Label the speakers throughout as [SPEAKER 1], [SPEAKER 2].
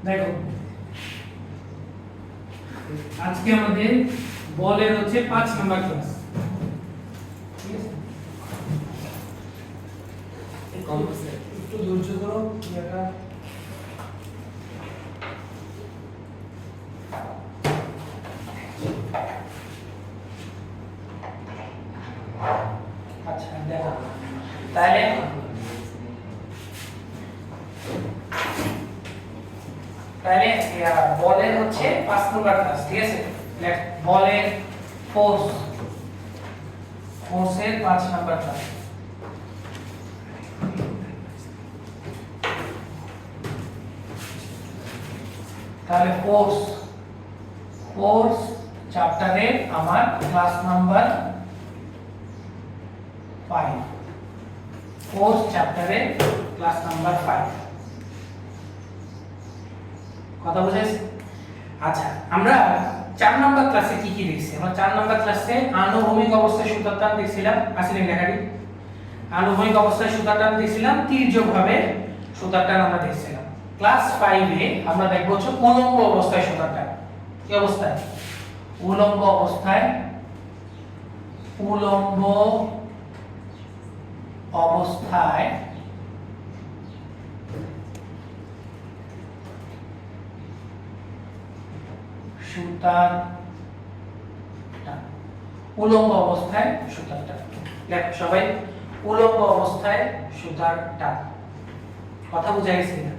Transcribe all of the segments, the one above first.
[SPEAKER 1] দেখো আজকে আমাদের বলের হচ্ছে 5 নাম্বার ক্লাস, ঠিক আছে? একটু ধৈর্য ধরো, এটা আচ্ছা দেখো তাহলে বলের হচ্ছে 5 নাম্বার ক্লাস, ঠিক আছে? বলের ফোর্সের 5 নাম্বার ক্লাস। তাহলে ফোর্স চ্যাপ্টারের আমার ক্লাস নাম্বার 5, ফোর্স চ্যাপ্টারের ক্লাস নাম্বার 5। কথা বুঝেছ? আচ্ছা, আমরা 4 নাম্বার ক্লাসে কি কি দেখছি? আমরা 4 নাম্বার ক্লাসে আনুভূমিক অবস্থায় সুতার টান দেখছিলাম, আসলে লেখাটি আনুভূমিক অবস্থায় সুতার টান দেখছিলাম, তির্যকভাবে সুতার টান আমরা দেখছিলাম। ক্লাস 5 এ আমরা দেখব হচ্ছে উলম্ব অবস্থায় সুতার টান। কি অবস্থায়? উলম্ব অবস্থায় সুতার টান। উলম্ব অবস্থায় সুতার টান। দেখো সবাই, উলম্ব অবস্থায় সুতার টান। কথা বুঝা গেছে না?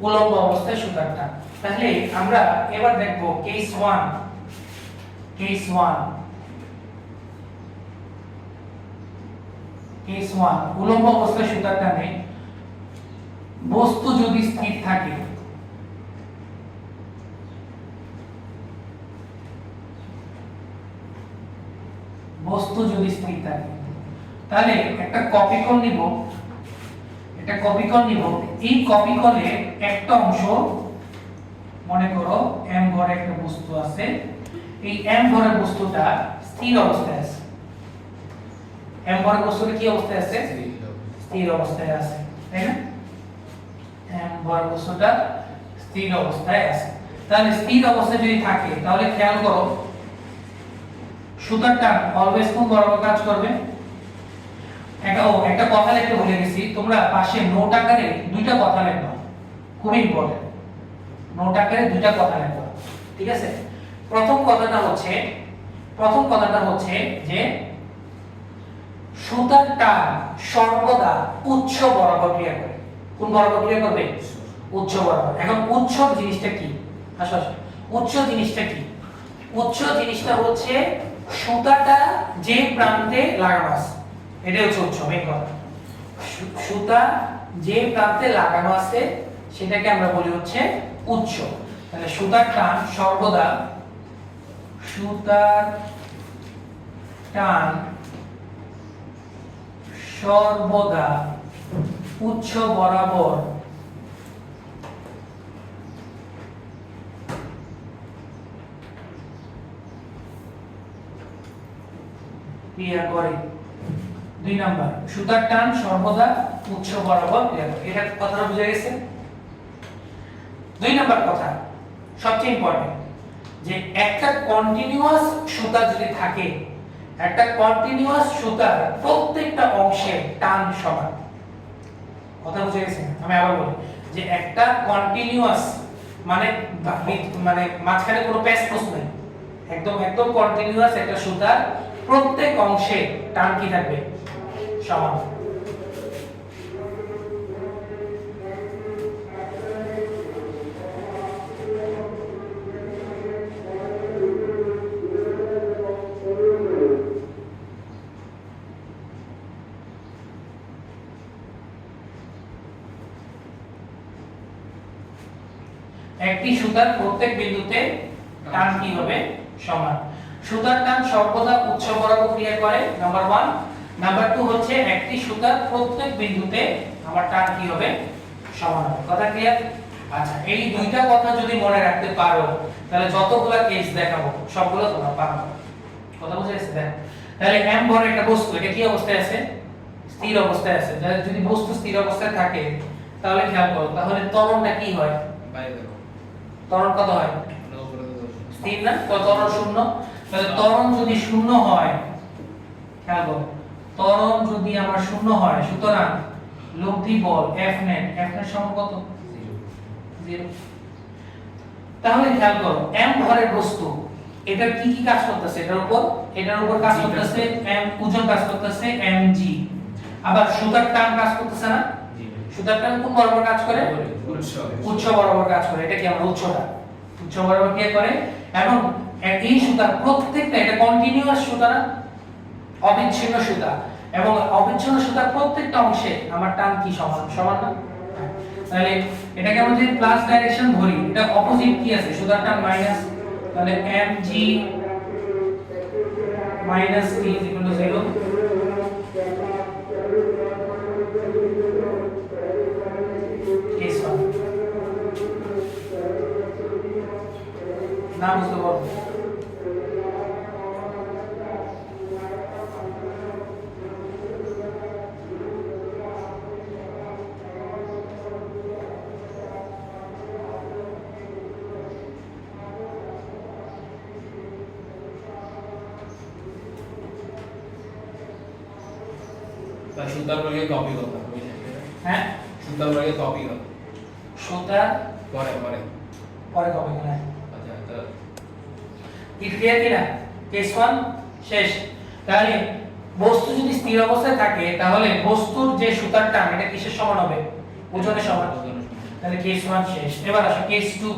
[SPEAKER 1] উলম্ব অবস্থায় সুতার টান। তাহলে আমরা এবার দেখব কেস 1 উলম্ব অবস্থায় সুতার টানে বস্তু যদি স্থির থাকে, তাহলে একটা কপিকল নিব, এই কপিকলের একটা অংশ, মনে করো m ভরের একটা বস্তু আছে, এই m ভরের বস্তুটা স্থির অবস্থায় আছে। m ভরের বস্তুটা কি অবস্থায় আছে? স্থির অবস্থায় আছে, তাই না? m ভরের বস্তুটা স্থির অবস্থায় আছে। তাহলে স্থির অবস্থায় যদি থাকে, তাহলে খেয়াল করো সুতার টান অলওয়েজ কোন বরাবর কাজ করবে? একটা কথা লিখতে ভুলে গেছি, তোমরা পাশে নোট আকারে দুইটা কথা লিখবা, খুব ইম্পর্টেন্ট। নোট আকারে দুইটা কথা লিখবা, ঠিক আছে? প্রথম কথাটা হচ্ছে যে সুতার টান সর্বদা উৎস বরাবর ক্রিয়া করে। কোন বরাবর ক্রিয়া করবে? উৎস বরাবর। এখন উৎস জিনিসটা কি? আসো উৎস জিনিসটা কি? উৎস জিনিসটা হচ্ছে সুতাটা যে প্রান্তে লাগানো আছে, এটাই হচ্ছে উৎস। মেইন কথা, সুতা যে প্রান্তে লাগানো আছে সেটাকে আমরা বলি হচ্ছে উৎস। তাহলে সুতার টান সর্বদা উৎস বরাবর ক্রিয়া করে। 2 নাম্বার, সুতার টান সর্বদা উৎস বরাবর ক্রিয়া করে। এটা কথাটা বুঝা গেছে? 2 নাম্বার কথা সবচেয়ে ইম্পর্টেন্ট, যে একটা কন্টিনিউয়াস সুতা যদি থাকে, একটা কন্টিনিউয়াস সুতার প্রত্যেকটা অংশে টান সমান। কথা বুঝা গেছে? আমি আবার বলি, যে একটা কন্টিনিউয়াস মানে মাঝখানে কোনো প্যাচপোস নেই, একদম কন্টিনিউয়াস একটা সুতার প্রত্যেক অংশে টান কি থাকবে? সমান। একটি সুতার প্রত্যেক বিন্দুতে টান কি হবে? সমান। সুতার টান সর্বদা উৎস বরাবর ক্রিয়া করে, নাম্বার 1। নাম্বার 2 হচ্ছে একটি সুতার প্রত্যেক বিন্দুতে আমার টান কি হবে? সমান হবে। কথা ক্লিয়ার? আচ্ছা, এই দুইটা কথা যদি মনে রাখতে পারো, তাহলে যতগুলা কেস দেখাবো সবগুলো তোমরা পারবে। কথা বুঝে গেছে? দেখো তাহলে m ভরের একটা বস্তু, এটা কি অবস্থায় আছে? স্থির অবস্থায় আছে। যদি বস্তু স্থির অবস্থায় থাকে, তাহলে খেয়াল করো, তাহলে ত্বরণটা কি হয়?
[SPEAKER 2] বাইরে দেখো
[SPEAKER 1] ত্বরণ কত হয় স্থির না, তো ত্বরণ শূন্য। তাহলে ত্বরণ যদি শূন্য হয়, খেয়াল করো, ত্বরণ যদি আমার শূন্য হয়, সুতরাং লব্ধি বল F net সমান কত? 0। তাহলে খেয়াল করো, m ভরের বস্তু এটা কি কি কাজ করতেছে? এটার উপর কাজ করতেছে m, ওজন কাজ করতেছে mg। আবার সুতার টান কাজ করতেছে না? সুতার টান কোন বরাবর কাজ করে? উৎস বরাবর কাজ করে। এটা কি আমরা উৎস বরাবর কি করে? এবং এই সুতার প্রত্যেকটা, এটা কন্টিনিউয়াস সুতা না, অবিচ্ছিন্ন সুতা, এবং অবিচ্ছিন্ন সুতার প্রত্যেকটা অংশে আমার টান কি সমান না? তাহলে এটাকে আমরা যদি প্লাস ডাইরেকশন ধরি, এটা অপোজিট কি আছে? সুতার টান মাইনাস, তাহলে mg minus t is equal to 0। case 1 না বুঝতে পারো?
[SPEAKER 2] সুতার বর্গে কপি করতে
[SPEAKER 1] হ্যাঁ,
[SPEAKER 2] সুতার বর্গে কপি করতে
[SPEAKER 1] সুতা
[SPEAKER 2] পরে
[SPEAKER 1] কপি করে।
[SPEAKER 2] আচ্ছা তো
[SPEAKER 1] কি ক্লিয়ার কিনা? কেস 1 শেষ। তাহলে বস্তু যদি স্থির অবস্থায় থাকে, তাহলে বস্তুর যে সুতার টান এটা কিসের সমান হবে? ওজনের সমান। তাহলে কেস 1 শেষ। এবার আসো কেস 2।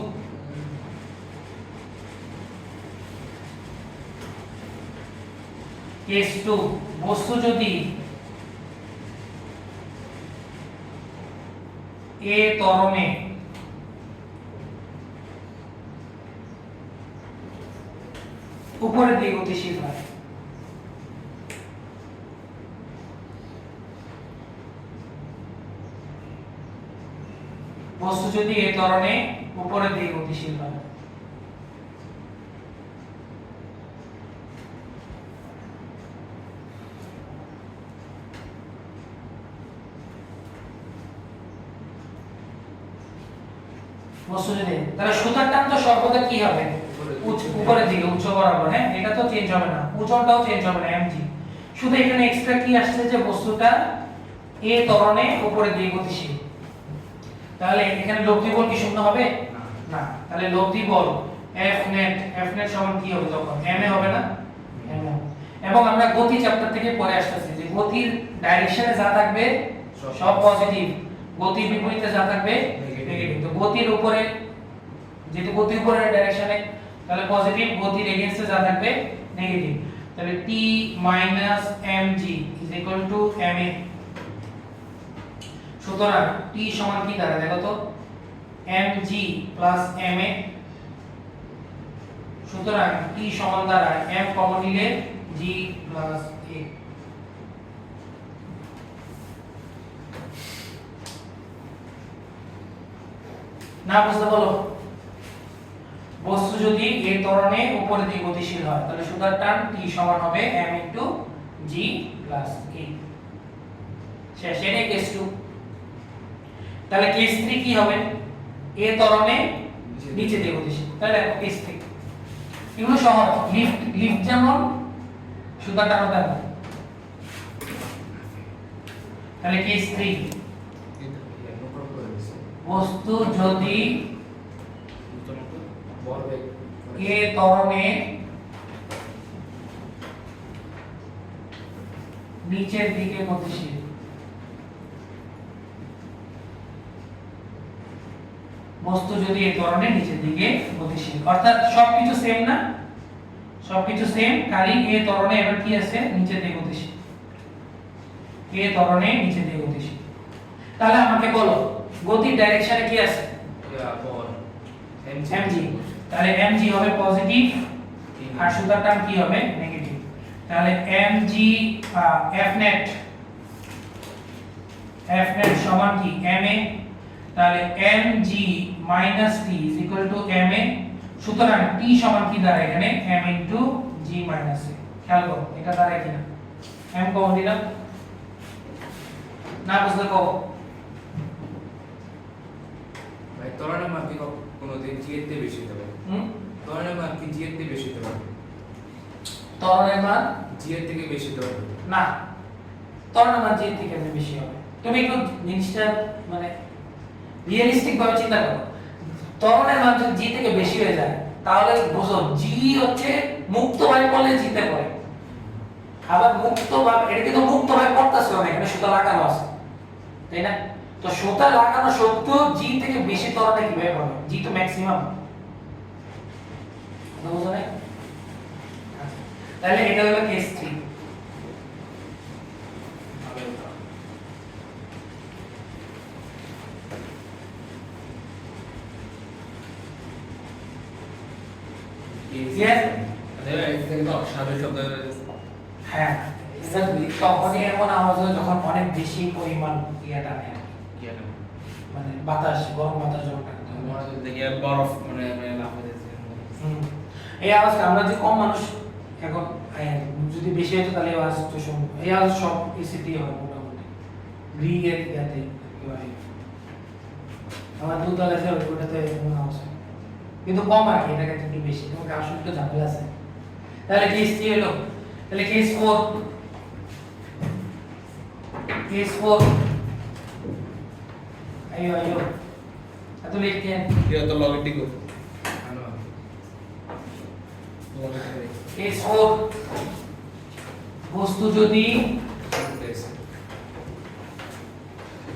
[SPEAKER 1] কেস 2, বস্তু যদি এ ত্বরণে উপরের দিকে গতিশীল হয়, বস্তু যদি এ ত্বরণে উপরের দিকে গতিশীল হয়, বস্তু যদি, তাহলে সুতার টান তো সর্বদা কি হবে? উপরের দিকে, উচ্চ বরাবর। হ্যাঁ, এটা তো চেঞ্জ হবে না, ওজনটাও চেঞ্জ হবে না, mg। শুধু এখানে এক্সট্রা কি আসছে যে বস্তুটা এ ত্বরণে উপরের দিকে গতিশীল। তাহলে এখানে লব্ধি বল কি শূন্য হবে? না। তাহলে লব্ধি বল F net সমান কি হবে তখন? ma হবে না? ma। এবং আমরা গতি চ্যাপ্টার থেকে পড়ে আসতেছি যে গতির ডাইরেকশনে যা থাকবে সব পজিটিভ, গতির বিপরীতে যা থাকবে নেগেটিভ। তো গতির উপরে, যেহেতু গতির উপরে ডাইরেকশনে, তাহলে পজিটিভ, গতির এগেইনস্টে যা থাকবে নেগেটিভ। তাহলে t mg ma। সুতরাং t সমান কি দাঁড়ায় দেখো তো? mg ma। সুতরাং t সমান দাঁড়ায় m কমন নিলে g a। না বুঝতে বলো? বস্তু যদি এ ত্বরণে উপরের দিকে গতিশীল হয়, তাহলে সুতার টান t সমান হবে m g a। শেষ। এটাই কেস 2। তাহলে কেস 3 কি হবে? এ ত্বরণে নিচে দিকে গতিশীল। তাহলে দেখো কেস 3 এগুলো সহজ। লিফট যেমন, সুতার টানও তেমন। তাহলে কেস 3, বস্তু যদি এ ত্বরণে নিচের দিকে গতিশীল, বস্তু যদি এ ত্বরণে নিচের দিকে গতিশীল, অর্থাৎ সবকিছু সেম না, সবকিছু সেম, খালি এ ত্বরণে এবার কি আছে? নিচের দিকে গতিশীল, এ ত্বরণে নিচের দিকে গতিশীল। তাহলে আমাকে বলো গতির ডাইরেকশনে কি আছে? mg। তাহলে mg হবে পজিটিভ, আর সুতার টান কি হবে? নেগেটিভ। তাহলে mg f net সমান কি? ma। তাহলে mg - t = ma। সুতরাং t সমান কি দাঁড়ায় এখানে? m * g - a। খেয়াল করো এটা দাঁড়ায় কিনা? m কমন দিলাম, না বুঝলে কও?
[SPEAKER 2] ভাই
[SPEAKER 3] ত্বরণের মান কি কোনোদিন জি এর থেকে বেশি হতে পারে? ত্বরণের মান কি জি এর থেকে বেশি হতে পারে?
[SPEAKER 1] ত্বরণের মান
[SPEAKER 3] জি এর থেকে বেশি হতে পারে
[SPEAKER 1] না, ত্বরণের মান জি এর থেকে এমনি বেশি হবে। তুমি একটু জিনিসটা মানে রিয়েলিস্টিক ভাবে চিন্তা করো। ত্বরণের মান যদি জি থেকে বেশি হয়ে যায় তাহলে বুঝো জি হচ্ছে মুক্তভাবে পড়লে জিতে পড়ে। আবার মুক্তভাবে এটা কিন্তু মুক্তভাবে পড়তেছে না, এখানে সুতা লাগানো আছে, তাই না? তো সুতা লাগানো সত্ত্বেও জি থেকে বেশি ত্বরণে কিভাবে হবে? জি তো ম্যাক্সিমাম, বুঝো না? তাহলে এটা হলো কেস 3। Yes?
[SPEAKER 2] এখানে তো সাবেক শব্দ
[SPEAKER 1] হ্যাঁ, এক্স্যাক্টলি। তখনই এমন আওয়াজ হয় যখন অনেক বেশি পরিমাণ ইয়েটা নেয়,
[SPEAKER 2] কি আছে
[SPEAKER 1] মানে বাতাস, গরম বাতাস যখন টানতে হয়।
[SPEAKER 2] মনে হচ্ছে দেখি বরফ মানে লাফ দিতেছে
[SPEAKER 1] এই আওয়াজটা আমরা যে কম মানুষ এখন যদি বেশি হতো তাহলে এই আওয়াজ তো শুনবো। এই আওয়াজ সব এসিটি হয় মোটামুটি গ্রিগের ইয়াতে কি হয়, আমার দুতলা আছে ওটাতে এমন আওয়াজ হয়, কিন্তু কম আর কি, এটাকে একটু বেশি। তোমাকে আসলে একটু ঝামেলা আছে। তাহলে কেস 3 হলো, তাহলে কেস 4, কেস 4 আইও আইও এত লিখতে
[SPEAKER 2] এটা তো লজিক
[SPEAKER 1] কেস 4 বস্তু যদি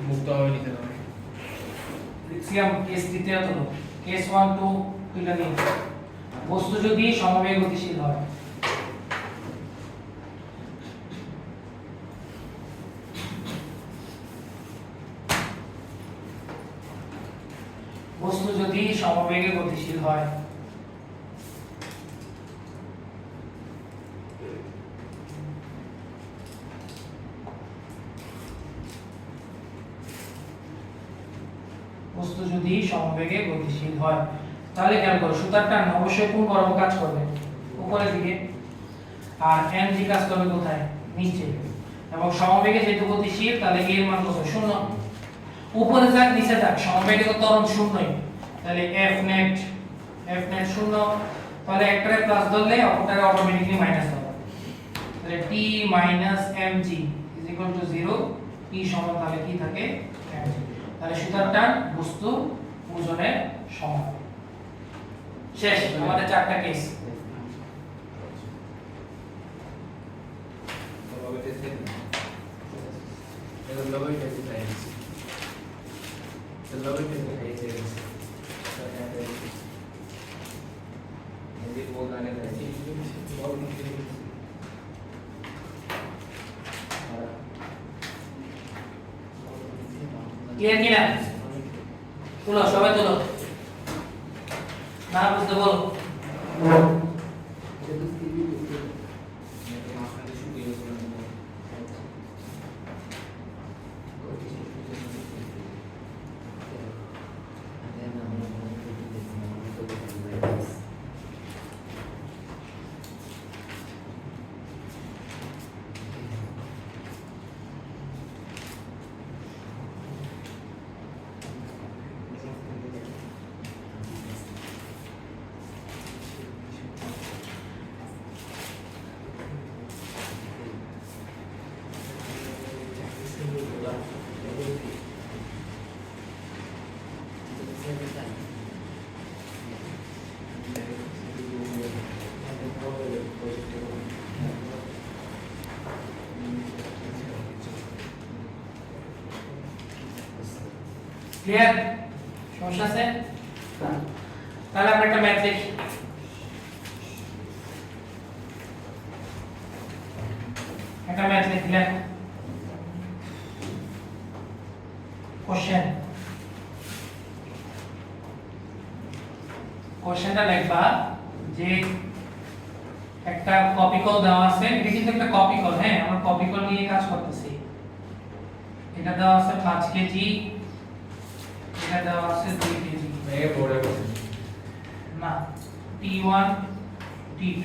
[SPEAKER 2] মুক্ত হবে নিতে হবে
[SPEAKER 1] লিখছিলাম কেস দ্বিতীয় হলো, কেস 1 2 তুলে নিন। বস্তু যদি সমবেগে গতিশীল হয়, বস্তু যদি সমবেগে গতিশীল হয় বস্তু যদি সমবেগে গতিশীল হয় তাহলে খেয়াল করো সুতার টান অবশ্যই কোন বরাবর কাজ করবে? উপরের দিকে। আর এম জি কাজ করবে কোথায়? নিচে। এবং সমবেগে যেহেতু গতিশীল তাহলে এর মান কত? 0। উপরে যাক নিচে যাক সমবেগে তো ত্বরণ শূন্যই, তাহলে এফ নেট 0। তাহলে একটারে প্লাস ধরলে অপরটারে অটোমেটিক্যালি মাইনাস হবে। তাহলে T minus mg is equal to 0। T সমান তাহলে কি থাকে? mg। তাহলে সুতার টান বস্তু ওজনের সমান। শেষ আমাদের 4টা কেস। ক্লিয়ার কিনা? তুলো সবাই তুলো, না বুঝতে বলো। ক্লিয়ার? সমস্যা আছে? তাহলে আমরা একটা ম্যাথ দেখি। একটা ম্যাথ লিখলাম। কোশ্চেন, কোশ্চেনটা লিখবা যে একটা কপি কল দেওয়া আছে, এটা কিন্তু একটা কপি কল, হ্যাঁ আমরা কপি কল নিয়ে কাজ করতেছি। এটা দেওয়া আছে 5 কেজি, এটা দেওয়া আছে 2 কেজি।
[SPEAKER 2] এই পড়ে
[SPEAKER 1] না T1 T2।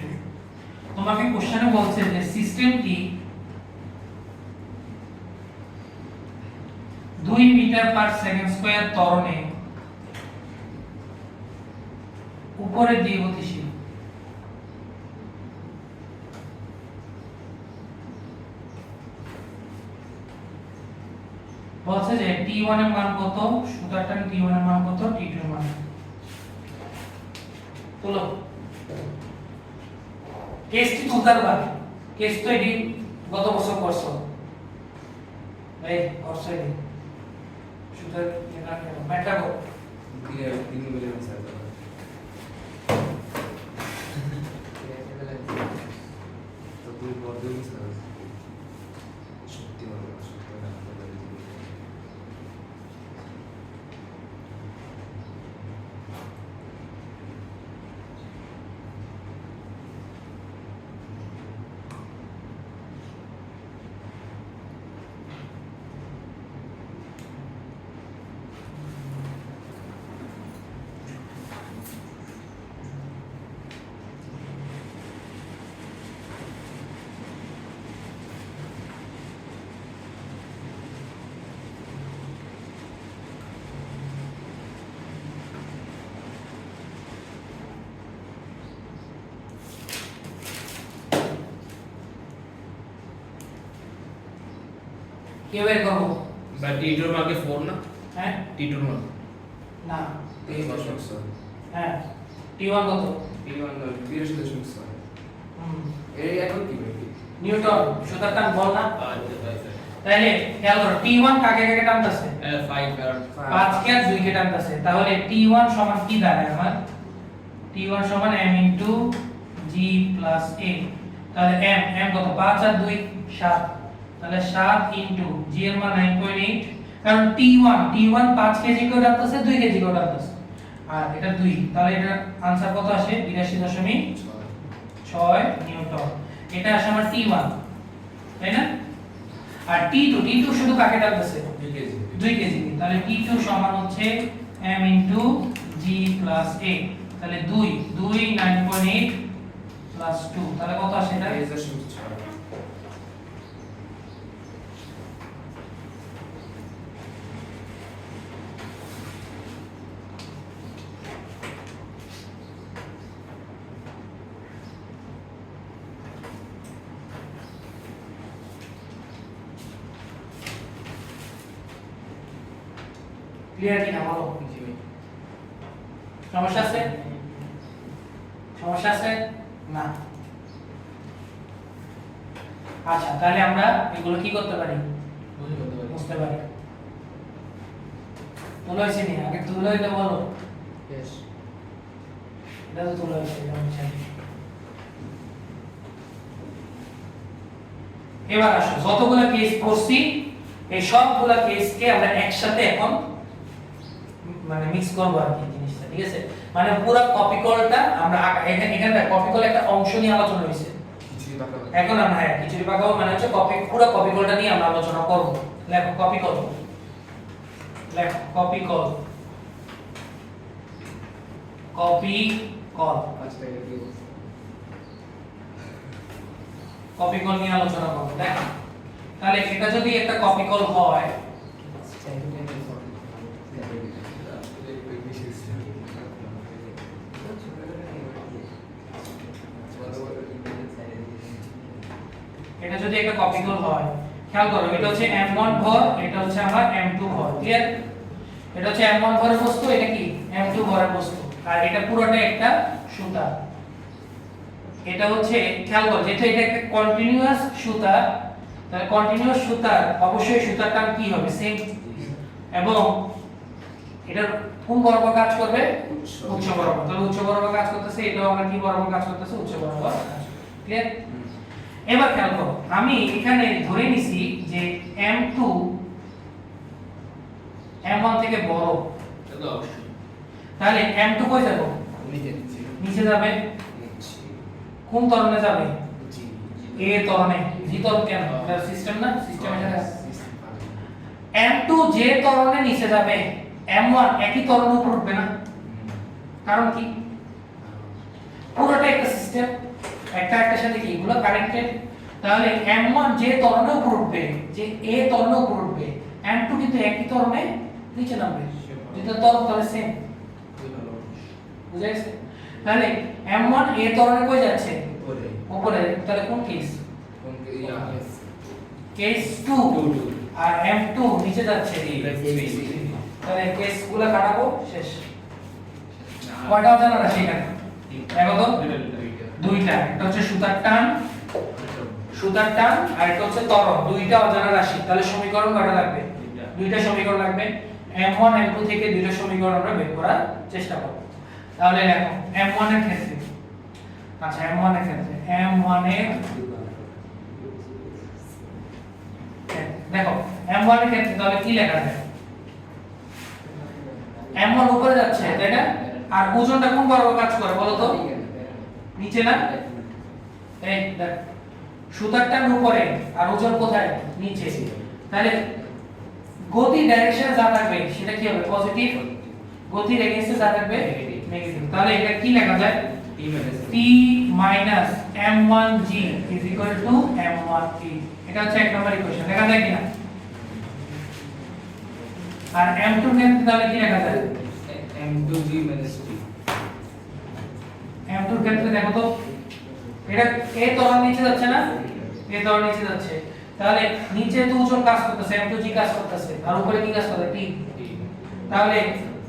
[SPEAKER 1] তোমাকে কোশ্চেনে বলছে যে সিস্টেমটি 2 মিটার পার সেকেন্ড স্কয়ার ত্বরণে উপরে দিয়ে গতিশীল। বলছে যে T1 এর মান কত, সুতার টান T1 এর মান কত, T2 এর মান তুলো। কেসটি তুলতার বার, কেস তো এডি গত বছর করছো, এই করছো এডি সুতার এটা ম্যাটা কো
[SPEAKER 3] তিন মিলে স্যার তো তুই বদল স্যার সত্যি বলো সত্যি না
[SPEAKER 1] কে বের করব?
[SPEAKER 2] বাট T2 এর মান কি 4 না?
[SPEAKER 1] হ্যাঁ
[SPEAKER 2] T2 এর মান
[SPEAKER 1] না,
[SPEAKER 3] এই দশক স্যার
[SPEAKER 1] হ্যাঁ T1 কত?
[SPEAKER 3] T1 82.6
[SPEAKER 1] হুম
[SPEAKER 3] এই এখন কি ভাই
[SPEAKER 1] নিউটন, সুতার টান বল না।
[SPEAKER 2] আচ্ছা
[SPEAKER 1] তাহলে খেয়াল করো T1 কাকে কাকে টানতেছে?
[SPEAKER 2] 5 কারণ
[SPEAKER 1] 5 কে আর 2 কে টানতেছে। তাহলে T1 সমান কি দাঁড়ায় আমার? T1 সমান m into g plus a। তাহলে m কত? 5 আর 2 7। তাহলে 7 ইনটু g এর মান 9.8, কারণ T1 5 কেজি করে টানতেছে, 2 কেজি করে টানতেছে, আর এটা 2। তাহলে এটা आंसर কত আসে? 82.6 নিউটন। এটা আসে আমার T1, তাই না? আর T2 শুধু কাকে টানতেছে? 2 কেজি। তাহলে T2 সমান হচ্ছে m into g plus a। তাহলে 2 9.8 প্লাস 2, তাহলে কত আসে এটা?
[SPEAKER 3] 23.6
[SPEAKER 1] ক্লিয়ার কি না বলো?
[SPEAKER 2] জি ভাই
[SPEAKER 1] সমস্যা আছে? সমস্যা আছে না? আচ্ছা, তাহলে আমরা এগুলো কি করতে পারি? বুঝতে পারি। তুলো হয়েছে নি? আগে তুলো এটা বলো।
[SPEAKER 2] यस
[SPEAKER 1] এটা তো তুলো হয়েছে, এটা হচ্ছে। এবার আসো, যতগুলো কেস পড়ছি এই সবগুলা কেসকে আমরা একসাথে এখন মানে মিক্স করব আর কি জিনিসটা, ঠিক আছে? মানে পুরো কপি কলটা আমরা এখানে কপি কল একটা অংশ নিয়ে আলোচনা হয়েছে।
[SPEAKER 3] কিছুই বাকি নেই।
[SPEAKER 1] এখন আমরা খিচুড়ি পাকাও মানে হচ্ছে কপি, পুরো কপি কলটা নিয়ে আমরা আলোচনা করব। লেখো কপি কল, লেখো কপি কল, কপি কল,
[SPEAKER 3] আজকে এটা কি বলছে
[SPEAKER 1] কপি কল নিয়ে আলোচনা করব। দেখো তাহলে এটা যদি একটা কপি কল হয়, এটা যদি একটা কপি কল হয়, খেয়াল করো এটা হচ্ছে m1 ভর, এটা হচ্ছে আমার m2 ভর, ক্লিয়ার? এটা হচ্ছে m1 ভরের বস্তু, এটা কি m2 ভরের বস্তু, আর এটা পুরোটা একটা সুতা। এটা হচ্ছে খেয়াল করো যেটা এটা একটা কন্টিনিউয়াস সুতা, তাহলে কন্টিনিউয়াস সুতার অবশ্যই সুতার টান কি হবে? সেম। এবং এটা কোন বরাবর কাজ করবে? উচ্চ বরাবর। তাহলে উচ্চ বরাবর কাজ করতেছে, এটাও আমরা কি বরাবর কাজ করতেছে? উচ্চ বরাবর। ক্লিয়ার? এবার খেয়াল করো, আমি এখানে ধরে নিছি যে m2 m1 থেকে বড়,
[SPEAKER 2] এটা তো অবশ্যই
[SPEAKER 1] তাহলে m2 কই যাবে?
[SPEAKER 2] নিচে নিচে
[SPEAKER 1] নিচে যাবে। কোন ত্বরণে যাবে? a ত্বরণে। g ত্বরণ কেন? এটা সিস্টেম না, সিস্টেমের সাথে m2 যে ত্বরণে নিচে যাবে, m1 একই ত্বরণে উপর উঠবে না। কারণ কি? পুরোটা একটা সিস্টেম, একটা একটার সাথে কি এগুলো কানেক্টেড। তাহলে m1 যে ত্বরণে উপর উঠবে, যে a ত্বরণে উপর উঠবে, m2 কিন্তু একই ত্বরণে নিচে নামবে। দুটো ত্বরণ তাহলে সেম। বুঝা গেছে? তাহলে m1 এ ধরনের কই যাচ্ছে
[SPEAKER 3] উপরে
[SPEAKER 1] উপরে, তাহলে কোন কেস?
[SPEAKER 3] কোন ইয়া
[SPEAKER 1] কেস 2। আর m2 নিচে যাচ্ছে, তাহলে কেসগুলো কাটাবো, শেষ। কয়টা অজানা রাশি এখানে? দেখো তো, দুইটা, একটা হচ্ছে সুতার টান আর একটা হচ্ছে ত্বরণ, দুইটা অজানা রাশি। তাহলে সমীকরণ কয়টা লাগবে? দুইটা সমীকরণ লাগবে। m1 m2 থেকে দুইটা সমীকরণ আমরা বের করার চেষ্টা করব। তাহলে দেখো m1 এর ক্ষেত্রে, আচ্ছা m1 এর ক্ষেত্রে, m1 এর দেখো m1 এর ক্ষেত্রে তাহলে কি লেখা যায়? m1 উপরে যাচ্ছে, তাই না? আর ওজনটা কোন বরাবর কাজ করে বলো তো? নিচে না? এই দেখ, সুতার টান উপরে আর ওজন কোথায়? নিচে। তাহলে গতি ডাইরেকশনে যা থাকবে সেটা কি হবে? পজিটিভ। গতির এগেইনস্টে যা থাকবে নেগেটিভ। তাহলে এটা কি লেখা যায়? T minus m1g is equal to m1t। এটা হচ্ছে এক নম্বর ইকুয়েশন, লেখা যায় কিনা? আর m2 এর ক্ষেত্রে তাহলে কি লেখা যায়?
[SPEAKER 3] m2g t
[SPEAKER 1] m2 এর ক্ষেত্রে দেখো তো, এটা a ত্বরণ নিচে যাচ্ছে না? a ত্বরণ নিচে যাচ্ছে, তাহলে নিচে তো ওজন কাজ করতেছে, m2g কাজ করতেছে, আর উপরে কি কাজ করবে? t। তাহলে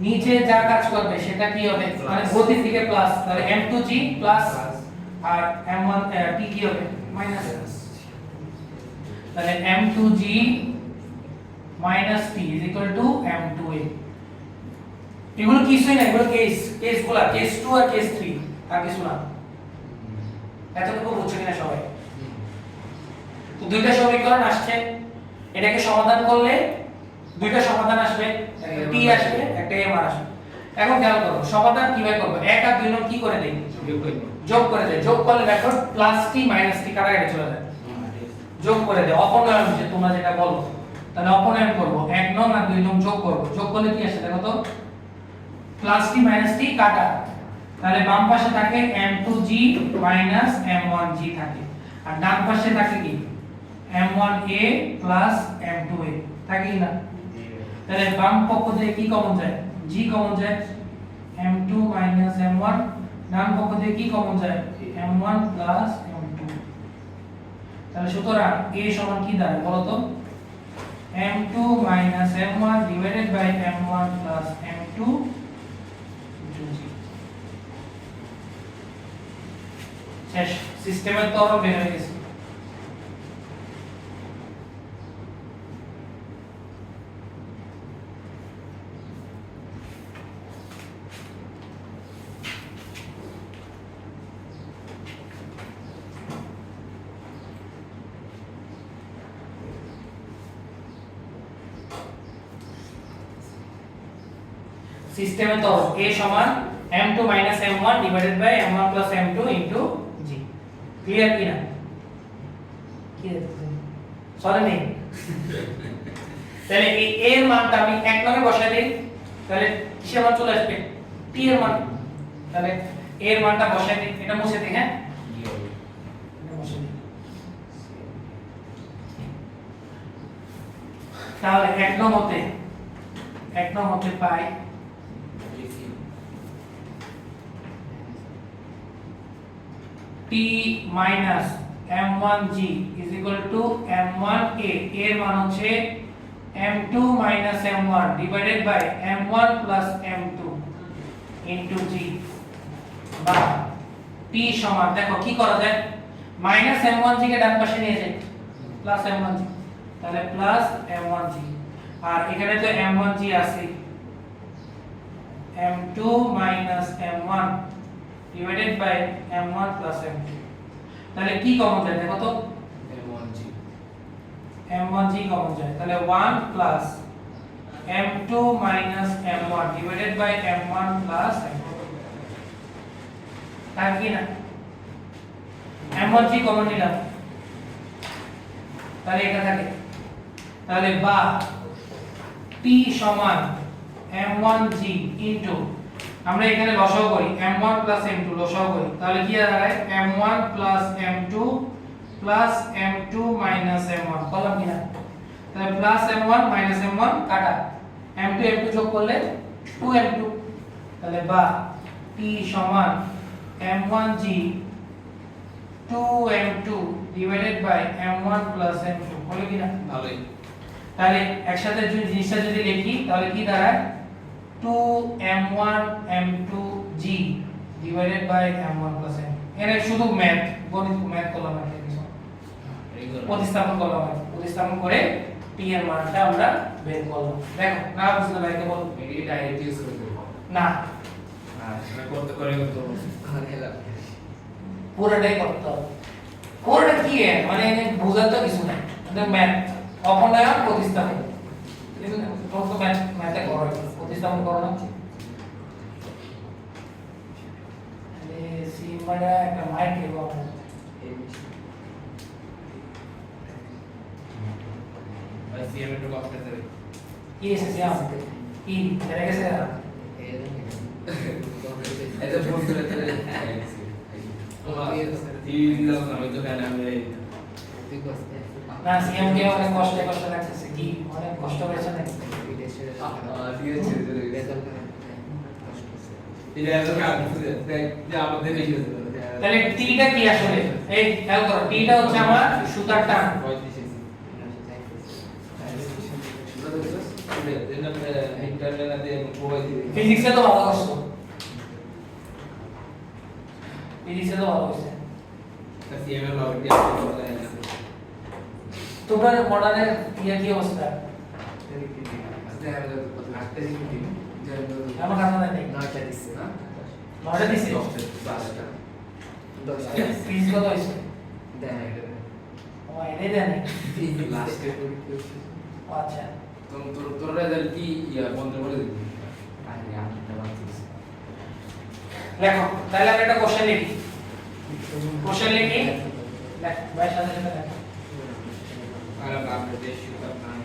[SPEAKER 1] নিচে যা কাজ করবে সেটা কি হবে? মানে গতির দিকে প্লাস, তাহলে m2g প্লাস আর m1 t কি হবে? মাইনাস। তাহলে m2g minus t is equal to m2a। এগুলো কিছুই না, এগুলো কেসগুলো, কেস 2 আর কেস 3, আর কিছু না। এতটুকু বুঝছো কিনা সবাই? তো দুইটা সমীকরণ আসছে, এটাকে সমাধান করলে দুইটা সমাধান আসবে, একটা t আসবে, একটা m আসবে। এখন খেয়াল করো সমাধান কিভাবে করব? 1 আর 2 নং কি করে দেই? যোগ করে দেই। যোগ করলে দেখো প্লাস t মাইনাস t কাটাকাটি চলে যায়। যোগ করে দেই, অপনয়ন যে তোমরা যেটা বলো, তাহলে অপনয়ন করব, 1 নং আর 2 নং যোগ করব। যোগ করলে কি আসে দেখো তো? প্লাস t মাইনাস t কাটা, তাহলে বাম পাশে থাকে m2g মাইনাস m1g থাকে, আর ডান পাশে থাকে কি? m1a প্লাস m2a থাকে কি না? তাহলে বাম পক্ষ থেকে কি কমন যায়? g কমন যায়, m2 মাইনাস m1। ডান পক্ষ থেকে কি কমন যায়? m1 plus m2। তাহলে সুতরাং a সমান কি দাঁড়ায় বলো তো? m2 minus m1 divided by m1 plus m2 into g। শেষ, সিস্টেমের তরফ বের হয়ে গেছে। সিস্টেমের তরফ a সমান m2 m1 divided by m1 m2 into g। Clear কি না? কি দেখতেছেন? সরে নেই। তাহলে এই a এর মানটা আমি এক নম্বরে বসাই দেই, তাহলে কিসের মান চলে আসবে? t এর মান। তাহলে a এর মানটা বসাই দেই, এটা মুছে দেই। হ্যাঁ, এটা মুছে দেই। তাহলে এক নম্বরে পাই t minus m1g is equal to m1a। এর মান হচ্ছে m2 minus m1 divided by m1 plus m2 into g, বা t সমান, দেখো কি করা যায়? মাইনাস m1g কে ডান পাশে নিয়ে যাই, প্লাস m1g, তাহলে প্লাস m1g, আর এখানে তো m1g আছে, m2 minus m1 divided by m1 plus m2। তাহলে কি কমন যায় দেখো তো? m1g কমন যায়, তাহলে 1 plus m2 minus m1 divided by m1 plus m2। তার কি না? m1g কমন নিলাম, তাহলে এটা থাকে, তাহলে বা t সমান m1g ইনটু, আমরা এখানে লসাগু করি, m1 m2 লসাগু করি, তাহলে কি দাঁড়ায়? m1 m2 m2 m1 করলাম কিনা? তাহলে m1 m1 কাটা, m2 যোগ করলে 2m2, তাহলে বা t সমান m1g 2m2 divided by m1 plus m2 হলো কি না?
[SPEAKER 2] ভালোই।
[SPEAKER 1] তাহলে একসাথে যদি জিনিসটা যদি লিখি তাহলে কি দাঁড়ায় 2m1 m2g divided by m1 plus m এর শুধু ম্যাথ গণিত ম্যাথ করলাম আর কিছু প্রতিস্থাপন করলাম প্রতিস্থাপন করে t এর মানটা আমরা বের করলাম দেখো না বুঝলে ভাইকে বল
[SPEAKER 3] এটি ডাইরেক্ট ইউজ করে দেব
[SPEAKER 1] না
[SPEAKER 3] সেটা করতে করতে
[SPEAKER 1] পুরোটাই করতে হবে পুরোটা কি মানে বোঝার তো কিছু নাই মানে ম্যাথ অপনয়ন প্রতিস্থাপন কিন্তু তোমরা তো ম্যাথে করো প্রতিস্থাপন করো না আরে সিম্বাটা একটা মাইক দেবো আমরা
[SPEAKER 3] ভাই সিএম একটু কষ্ট করে
[SPEAKER 1] কি এসেছে আমাকে কি চলে গেছে
[SPEAKER 3] এটা বলতে বলতে
[SPEAKER 1] না সিএম কে অনেক কষ্ট লাগতেছে কি অনেক কষ্ট করেছে নাকি তাহলে টিটা কি আসলে এই খেয়াল করো টিটা হচ্ছে আমার সুতার টান ফিজিক্সে তো ভালো করছো ফিজিক্সে তো ভালো করছে তোমার মডার্নের কি অবস্থা আমার কাছে নেই নয়টা দিছে ফিজ কত হয়েছে ও এটাই দেয় আচ্ছা
[SPEAKER 3] তোর রেজাল্ট কি বন্ধ করে দিবি
[SPEAKER 1] লেখো তাহলে আমরা একটা কোশ্চেন লিখি কোশ্চেন লিখি লেখ ভাই সাথে সাথে লেখ
[SPEAKER 3] আর আমরা দেশ সুতার নাম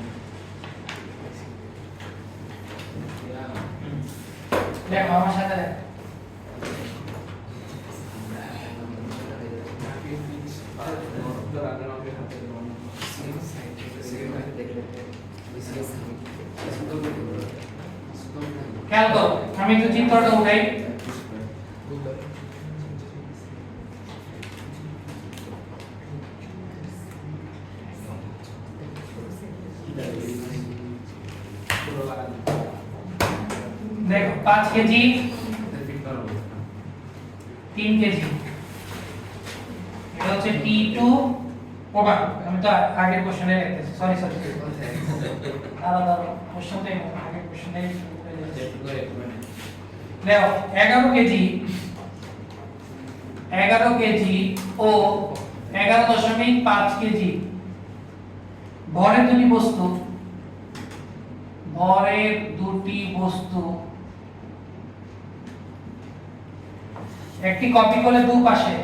[SPEAKER 1] লেখো আমার সাথে লেখ খেয়াল করো আমি একটু চিত্রটা উঠাই দেখো 5 কেজি 3 কেজি এটা হচ্ছে T2 ওবা আমি তো আগের কোশ্চেনে লিখতেছি সরি আলাদা কোশ্চেনটাই আগের কোশ্চেনে দেখো 11 কেজি ও 11.5 কেজি ভরের দুটি বস্তু একটি কপি করলে দুপাশে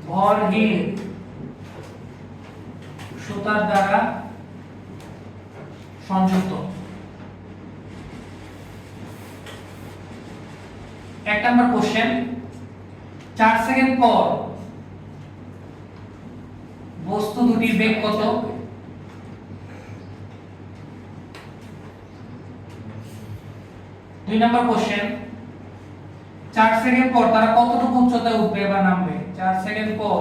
[SPEAKER 1] ভরহীন সুতার দ্বারা সংযুক্ত এক নম্বর কোশ্চেন 4 সেকেন্ড পর বস্তু দুটির বেগ কত দুই নম্বর কোশ্চেন 4 সেকেন্ড পর তারা কতটুকু উচ্চতায় উঠবে বা নামবে 4 সেকেন্ড পর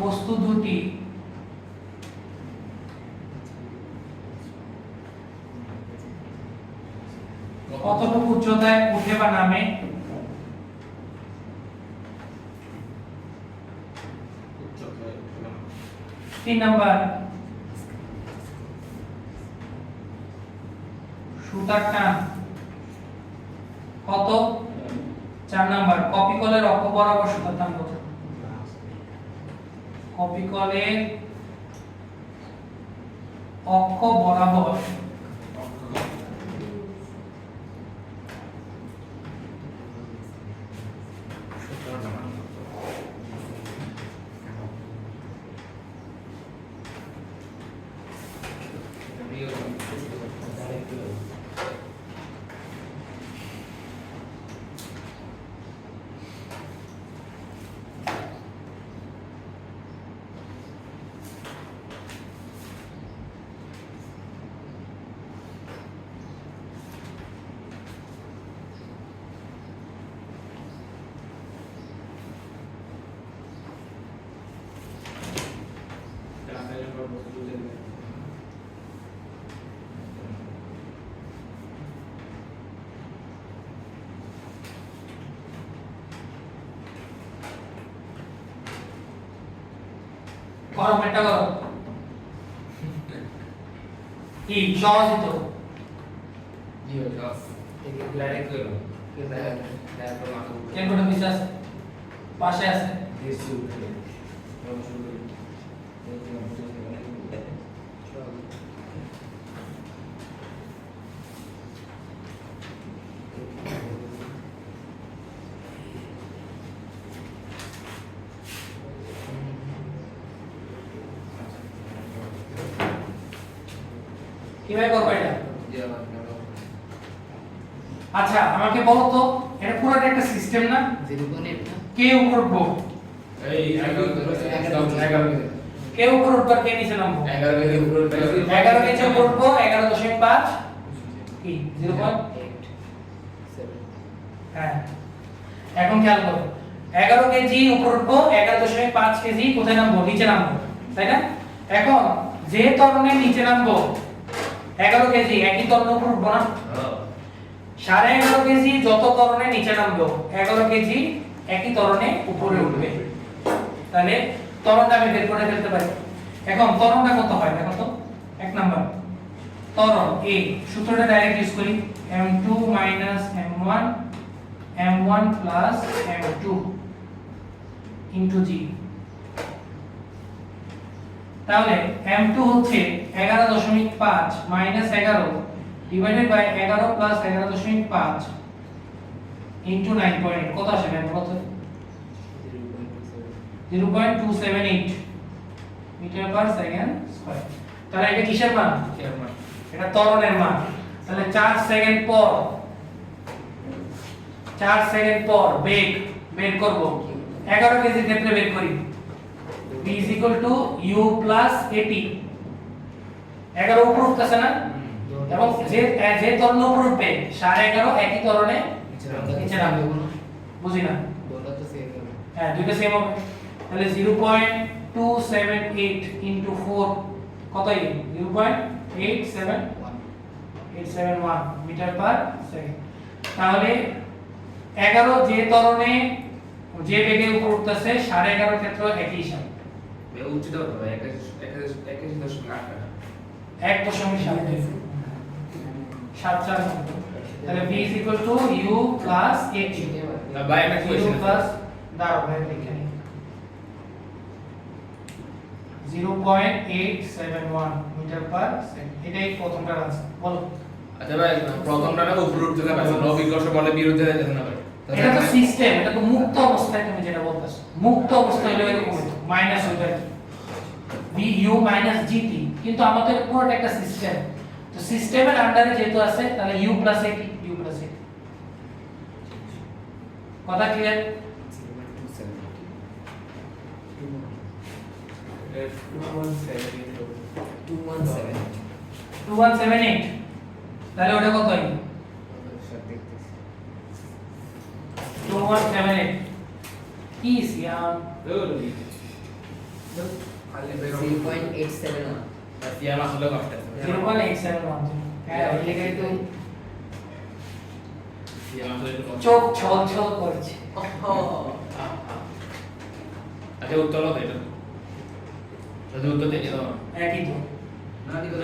[SPEAKER 1] বস্তু দুটি কতটুকু উচ্চতায় উঠে বা নামে 3 নাম্বার সুতার টান কত 4 নাম্বার কপি কলের অক্ষ বরাবর সুতার টান কত কপি কলের অক্ষ বরাবর করো মেটা করো কি সহজই তো
[SPEAKER 2] জিরো দশ
[SPEAKER 3] ডাইরেক্ট করো
[SPEAKER 2] তারপর মাথা
[SPEAKER 1] ক্যালকুলেটর নিচে আছে পাশে আছে
[SPEAKER 3] দেশি উঠে
[SPEAKER 1] কিভাবে করবে এটা আচ্ছা আমাকে বলো তো এটা পুরোটা একটা সিস্টেম না
[SPEAKER 2] জিরো পয়েন্ট এইট না
[SPEAKER 1] কে উপর উঠবো
[SPEAKER 3] এই 11
[SPEAKER 1] কে উপর উঠবো আর কে নিচে নামবো
[SPEAKER 3] 11 থেকে উপরে
[SPEAKER 1] 11 নিচে উপর উঠবো 11.5 কি 0. হ্যাঁ এখন খেয়াল করো 11 কেজি উপর উঠবো 11.5 কেজি কোথায় নামবো নিচে নামবো তাই না এখন যে ত্বরণে নিচে নামবো 11 কেজি একই ত্বরণে উপর উঠবো না 11.5 কেজি যত ত্বরণে নিচে নামবো 11 কেজি একই ত্বরণে উপরে উঠবে তাহলে ত্বরণটা আমি বের করে ফেলতে পারি এখন ত্বরণটা কত হয় দেখো তো এক নাম্বার ত্বরণ a সূত্রটা ডাইরেক্ট ইউজ করি m2 m1 m1 m2 into g তাহলে m2 হচ্ছে 11.5 minus 11 divided by 11 plus 11.5 into 9.8 কত আসবে বলো তো 0.278 মিটার পার সেকেন্ড স্কয়ার তাহলে এটা কিসের মান এটা ত্বরণের মান তাহলে 4 সেকেন্ড পর বেগ বের করব 11 কেজির ক্ষেত্রে বের করি v u at 11 উপর উঠতেছে না এবং যে ত্বরণ উপর উঠবে 11.5 একই ত্বরণে নিচে নামবে বুঝি না হ্যাঁ দুইটা সেম হবে তাহলে 0.278 into 4 কত এই 0.871 মিটার পার সেকেন্ড তাহলে 11 যে ত্বরণে যে বেগে উপর উঠতেছে 11.5 ক্ষেত্র একই হিসাব
[SPEAKER 3] উচ্চতা কত ভাই
[SPEAKER 1] 1.7 তাহলে v u plus 80
[SPEAKER 3] না ভাই একটা
[SPEAKER 1] u
[SPEAKER 3] কোশ্চেন
[SPEAKER 1] plus দাঁড়াও ভাই লিখে নিই 0.871 মিটার পার সেকেন্ড এটাই প্রথমটা আনসার বলো
[SPEAKER 3] আচ্ছা ভাই প্রথমটা না উপরে উঠতে পারছে না অভিজ্ঞতা বলে বিরুদ্ধে যেতে না ভাই
[SPEAKER 1] এটা তো সিস্টেম এটা তো মুক্ত অবস্থায় তুমি যেটা বলতেছো মুক্ত অবস্থায় হলে এরকম হতো মাইনাস হইতো v u minus gt কিন্তু আমাদের পুরোটা একটা সিস্টেম তো সিস্টেমের আন্ডারে যেহেতু আছে তাহলে u plus at কথা ক্লিয়ার 2178 তাহলে ওটা কত হয় 2178 কি সিয়াম
[SPEAKER 3] খালি বের
[SPEAKER 2] 3.871
[SPEAKER 3] ইয়ার আসলে কষ্ট
[SPEAKER 1] 0.871 হ্যাঁ ওই লেগে তো
[SPEAKER 3] ইয়ার আসলে
[SPEAKER 1] চোখ ছল করছে
[SPEAKER 3] আচ্ছা উত্তর হবে এটা যদি উত্তর দিয়ে দাও
[SPEAKER 1] একই তো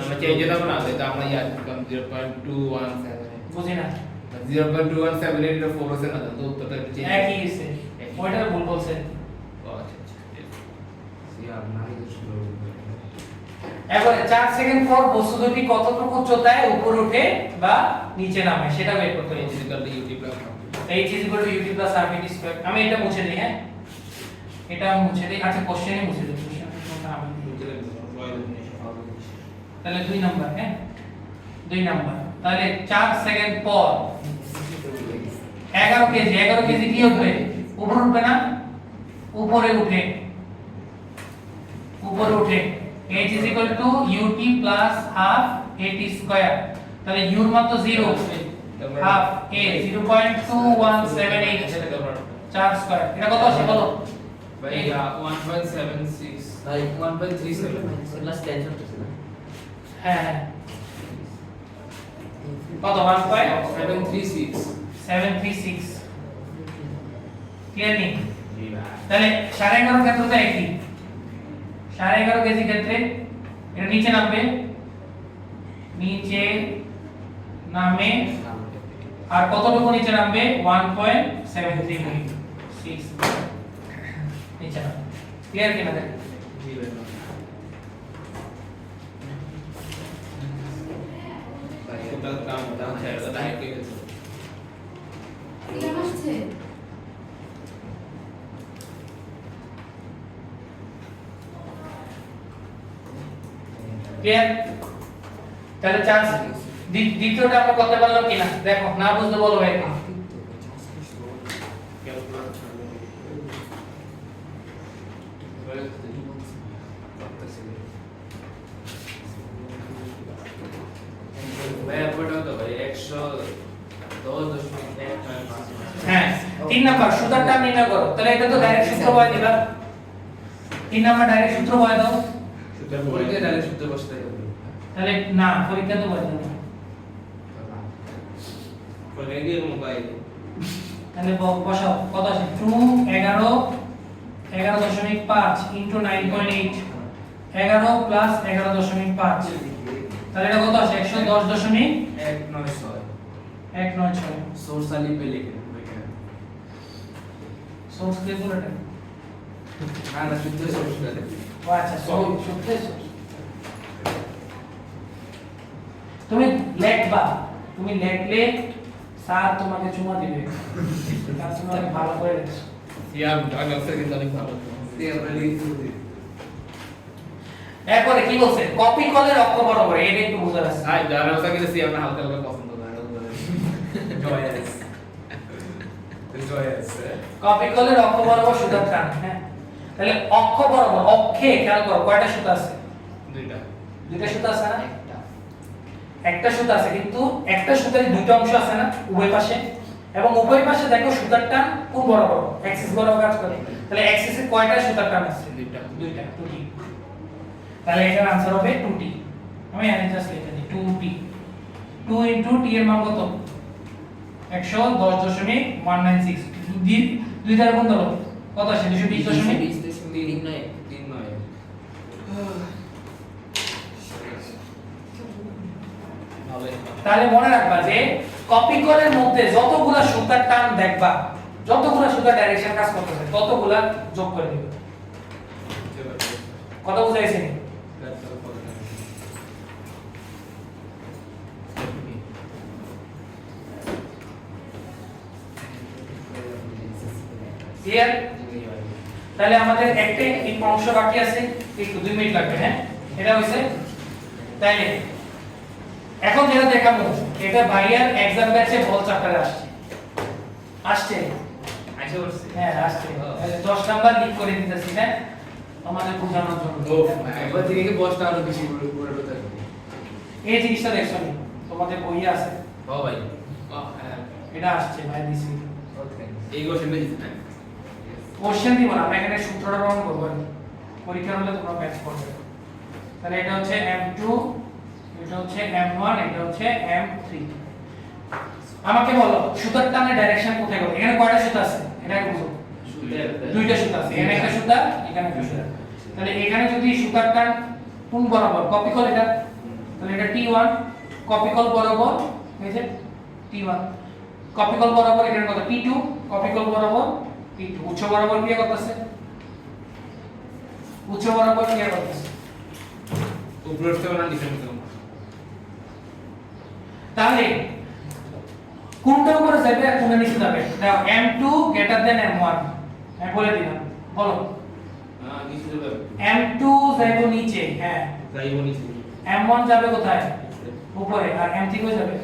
[SPEAKER 3] আমরা চেঞ্জ করব না এটা আমরা ইয়ার কম 0.217
[SPEAKER 1] বুঝি না
[SPEAKER 3] 0.217 এর 4 আছে না তো উত্তরটা একটু চেঞ্জ
[SPEAKER 1] একই আছে ওইটা ভুল বলছে
[SPEAKER 3] আচ্ছা সিয়ার নাই শুরু
[SPEAKER 1] এবারে 4 সেকেন্ড পর বস্তু দুটি কতটুকু উচ্চতায় উপরে ওঠে বা নিচে নামে সেটা বের করতে হবে h ut plus rpt square আমি এটা মুছে দেই হ্যাঁ এটা আমি মুছে দেই আচ্ছা কোশ্চেনই মুছে দেই কোশ্চেনটা আমি তাহলে 2 নাম্বার হ্যাঁ 2 নাম্বার তাহলে 4 সেকেন্ড পর 11 কেজি কি হবে উপরে উঠবে না উপরে উঠে h ut plus half at square তাহলে u এর মান তো 0 half a 0.2178 4 স্কয়ার এটা কত আসে বলো
[SPEAKER 3] ভাই 1.76
[SPEAKER 2] ভাই
[SPEAKER 3] 1.37
[SPEAKER 2] প্লাস 10 হচ্ছে না
[SPEAKER 1] হ্যাঁ কত 1.736 ক্লিয়ার নেই তাহলে 11.5 ক্ষেত্রে তো একই 11.5 কেজি ক্ষেত্রে এটা নিচে নামবে, নিচে নামে আর কতটুকু নিচে নামবে 1.73 মিলি 6 নিচে নামবে। ক্লিয়ার কিনা দেখেন?
[SPEAKER 3] জি ভাই ভাই এটা দাম দাম এটা ডাইরেক্ট গেছে
[SPEAKER 4] এরকম আসছে
[SPEAKER 1] ক্লিয়ার? তাহলে চান্স দ্বিতীয়টা আমরা করতে পারলাম কিনা দেখো, না বুঝতে বলো ভাই। হ্যাঁ 3 নাম্বার সুতার টান নির্ণয় করো। তাহলে এটা তো ডাইরেক্ট সূত্র বলে দিবা। 3 নাম্বার ডাইরেক্ট সূত্র বলে দাও। তাহলে না পরীক্ষা তো বলে দাও। তাহলে বসাও কত আছে 2 11.5 ইনটু 9.8 11 প্লাস 11.5 তাহলে এটা কত আছে 110.196 সোর্স ক্যালকুলেটর। ও আচ্ছা সূত্রে তুমি লিখবা, তুমি লিখলে স্যার তোমাকে চুমা দিবে। তার জন্য অনেক ভালো করে লিখছো। এরপরে কি বলছে কপি কলের অক্ষ বরাবর, এটা একটু বুঝা আছে। কপি কলের অক্ষ বরাবর সুতার টান। হ্যাঁ তাহলে অক্ষ বরাবর অক্ষে খেয়াল করো কয়টা সুতা আছে? দুইটা সুতা আছে না? একটা সুতা আছে, কিন্তু একটা সুতার দুইটা অংশ আছে না উভয় পাশে, এবং উভয় পাশে দেখো সুতার টান কোন বরাবর অ্যাক্সিস বরাবর কাজ করে। তাহলে অ্যাক্সিসে কয়টা সুতার টান আছে? দুইটা 2t। তাহলে এটার आंसर হবে 2t। আমি এখানে জাস্ট লিখে দিই 2t। 2 ইনটু t এর মান কত? 110.196। দুই দ্বারা গুণ দাও কত আসে? 220.39। তাহলে মনে রাখবা যে কপি কলের মধ্যে যতগুলা সুতার টান দেখবা, যতগুলা সুতার ডাইরেকশন কাজ করতেছে ততগুলা যোগ করে দিবে। কত বুঝাইছেন? ক্লিয়ার? তাহলে আমাদের একটা অংশ বাকি আছে, একটু 2 মিনিট লাগবে। হ্যাঁ এটা হইছে। তাইলে এখন যেটা দেখাবো এটা ভাইয়ার एग्जाम ব্যাচে বল চ্যাপ্টারে আসছে হ্যাঁ আসছে। তাহলে 10 নাম্বার লিখ করে দিতেছি। হ্যাঁ আমাদের বোঝানোর জন্য এই জিনিসটা দেখছো নি তোমাদের বইয়ে আছে? এটা আসছে ভাই দিছি। কোশ্চেন দিব না, আমরা এখানে সূত্রটা প্রমাণ করব। পরীক্ষা হলে তোমরা ম্যাচ করবে। তাহলে এটা হচ্ছে m2, এটা হচ্ছে m1, এটা হচ্ছে m3। আমাকে বলো সুতার টানের ডাইরেকশন কোথায় হবে? এখানে কয়টা সুতা আছে এটা বুঝো। দুইটা সুতা আছে, এখানে একটা সুতা, এখানে একটা সুতা। তাহলে এখানে যদি সুতার টান কোন বরাবর কপি কল এটা, তাহলে এটা t1 কপি কল বরাবর, এই যে t1 কপি কল বরাবর, এখানে কত t2 কপি কল বরাবর t2 উচ্চ বরাবর কি করতেছে? উচ্চ বরাবর কি করতেছে? তাহলে কোনটা উপরে যাবে আর কোনটা নিচে যাবে? দাও m2 গ্রেটার দেন m1। আমি বলে দিলাম, বলো। m2 যাবে নিচে, হ্যাঁ m1 যাবে কোথায়? উপরে। আর m3 কই যাবে?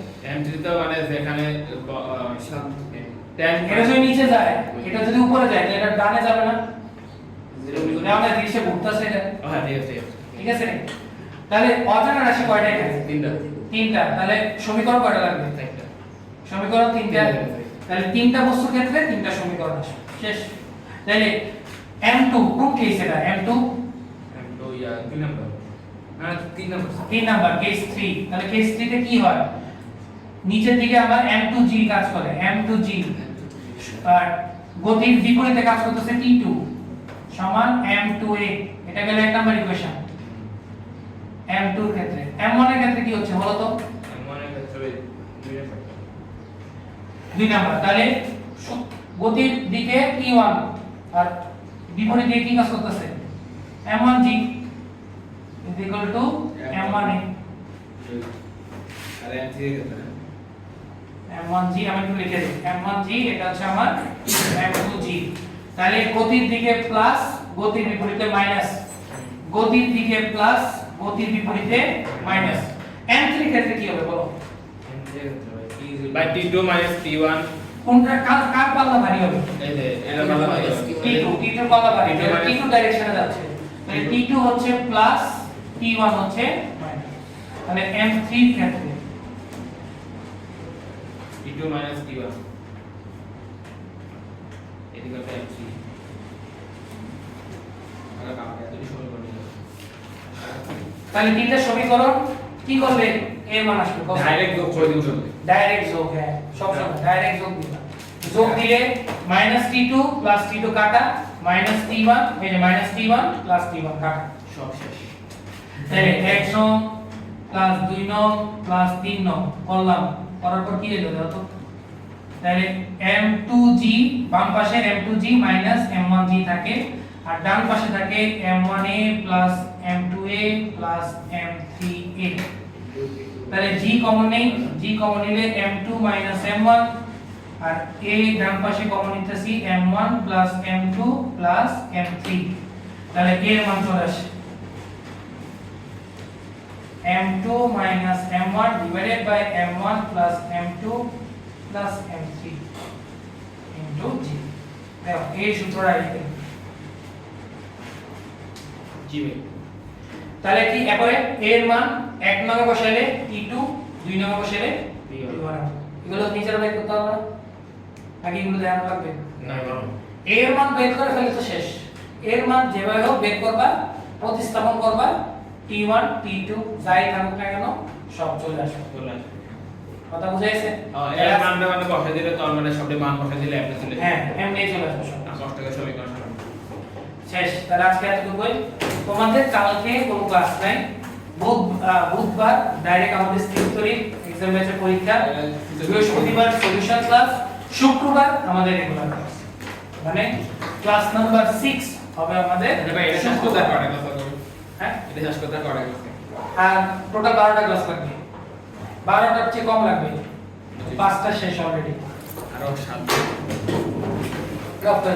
[SPEAKER 1] এটা যদি নিচে যায়, এটা যদি উপরে যায়, তাহলে এটা ডানে যাবে না? আমাদের দৃশ্যে ঘুরতেছে এটা। ঠিক আছে? তাহলে অজানা রাশি কয়টা এখানে? তিনটা। তাহলে সমীকরণ কয়টা লাগবে? সমীকরণ তিনটা। তাহলে তিনটা বস্তুর ক্ষেত্রে তিনটা সমীকরণ আসে, শেষ। তাহলে m2 কোন কেস এটা? m2 3 number case 3। তাহলে কেস 3 তে কি হয়? নিচের দিকে আমার m2g কাজ করে, m2g আর গতির বিপরীতে কাজ করতেছে t2 সমান m2a। এটা গেল এক নাম্বার ইকুয়েশন m2 এর ক্ষেত্রে। m1 এর ক্ষেত্রে কি হচ্ছে বলো তো?
[SPEAKER 3] মনে ক্ষেত্রে দুই নাম্বার
[SPEAKER 1] দুই নাম্বার। তাহলে গতির দিকে t1 আর বিপরীত দিকে কি কাজ করতেছে? m1g is equal to m1a
[SPEAKER 3] আর এম থেকে ক্ষেত্রে
[SPEAKER 1] m1g আমি একটু লিখে দিই। m1g এটা হচ্ছে আমার m2g। তাহলে গতির দিকে প্লাস, গতির বিপরীতে মাইনাস, গতির দিকে প্লাস, গতির বিপরীতে মাইনাস। m3 এর ক্ষেত্রে কি হবে বলো?
[SPEAKER 3] এম থেকে ক্ষেত্রে ভাই কি
[SPEAKER 5] বাই t2 - t1
[SPEAKER 1] কোনটা কার পাল্লা ভারী হবে?
[SPEAKER 5] এই যে এটা ভালো হয়
[SPEAKER 1] t2 পাল্লা ভারী,
[SPEAKER 5] T2
[SPEAKER 1] তাহলে t2 ডাইরেকশনে যাচ্ছে। তাহলে t2 হচ্ছে প্লাস, t1 হচ্ছে মাইনাস। তাহলে m3 এর ক্ষেত্রে
[SPEAKER 5] t2 - t1 এদিকে হবে m3 আর কাকে এত সমীকরণ নিল
[SPEAKER 1] তাহলে তিনটা সমীকরণ কি করবে? এর মান আসবে কত?
[SPEAKER 5] ডাইরেক্ট যোগ করে দিব সব
[SPEAKER 1] ডাইরেক্ট যোগ, হ্যাঁ সব সময় ডাইরেক্ট যোগ দিবা। যোগ দিলে -t2 + t2 কাটা, -t1 এই যে -t1 + t1 কাটা,
[SPEAKER 5] সব শেষ
[SPEAKER 1] তাহলে 1 নং + 2 নং + 3 নং করলাম, করার পর কি হলো দেখো তো? তাহলে m2g বাম পাশে m2g - m1g থাকে, আর ডান পাশে থাকে m1a + m2a + m3a। তাহলে g কমন নেই, g কমন নিলে m2 - m1, আর a ডান পাশে কমন নিতেছি m1 + m2 + m3। তাহলে a এর মান চলে আসে m2 - m1 divided by m1 + m2 + m3 into g। দেখো এই সূত্রটা লিখে নিই।
[SPEAKER 5] জি ভাই
[SPEAKER 1] তাহলে কি একবারে a এর মান 1 নং এ বসাইলে t2, 2 নং এ বসাইলে t1। এগুলো নিচের বের করতে হবে না? আগে এগুলো দেখানো লাগবে।
[SPEAKER 5] না বলো
[SPEAKER 1] a এর মান বের করে ফেলে তো শেষ। a এর মান যেভাবে হোক বের করবা, প্রতিস্থাপন করবা, t1 t2 যাই থাকুক না কেন সব চলে আসবে।
[SPEAKER 5] চলে আসবে
[SPEAKER 1] কথা বুঝা গেছে?
[SPEAKER 5] এর মানটা মানে বসাই দিলে তো মানে সবটি মান বসাই দিলে এমনি চলে
[SPEAKER 1] হ্যাঁ এমনি চলে আসবে সব।
[SPEAKER 5] 10 টাকা সমীকরণ সমান
[SPEAKER 1] শেষ। তাহলে আজকে এতটুকুই। তোমাদের কালকে কোনো ক্লাস নাই। বুধবার ডাইরেক্ট আমাদের স্থিতির এক্সাম ব্যাচের পরীক্ষা, বৃহস্পতিবার সলিউশন ক্লাস, শুক্রবার আমাদের রেগুলার ক্লাস। মানে ক্লাস নাম্বার 6 হবে আমাদের।
[SPEAKER 5] এটা ভাই এটা শেষ করতে পারে কথা বলবো
[SPEAKER 1] হ্যাঁ,
[SPEAKER 5] এটা শেষ করতে পারে কথা
[SPEAKER 1] আর টোটাল 12টা ক্লাস লাগবে। 12টার চেয়ে কম লাগবে, 5টা শেষ অলরেডি।
[SPEAKER 5] আরো 7
[SPEAKER 1] ডক্টর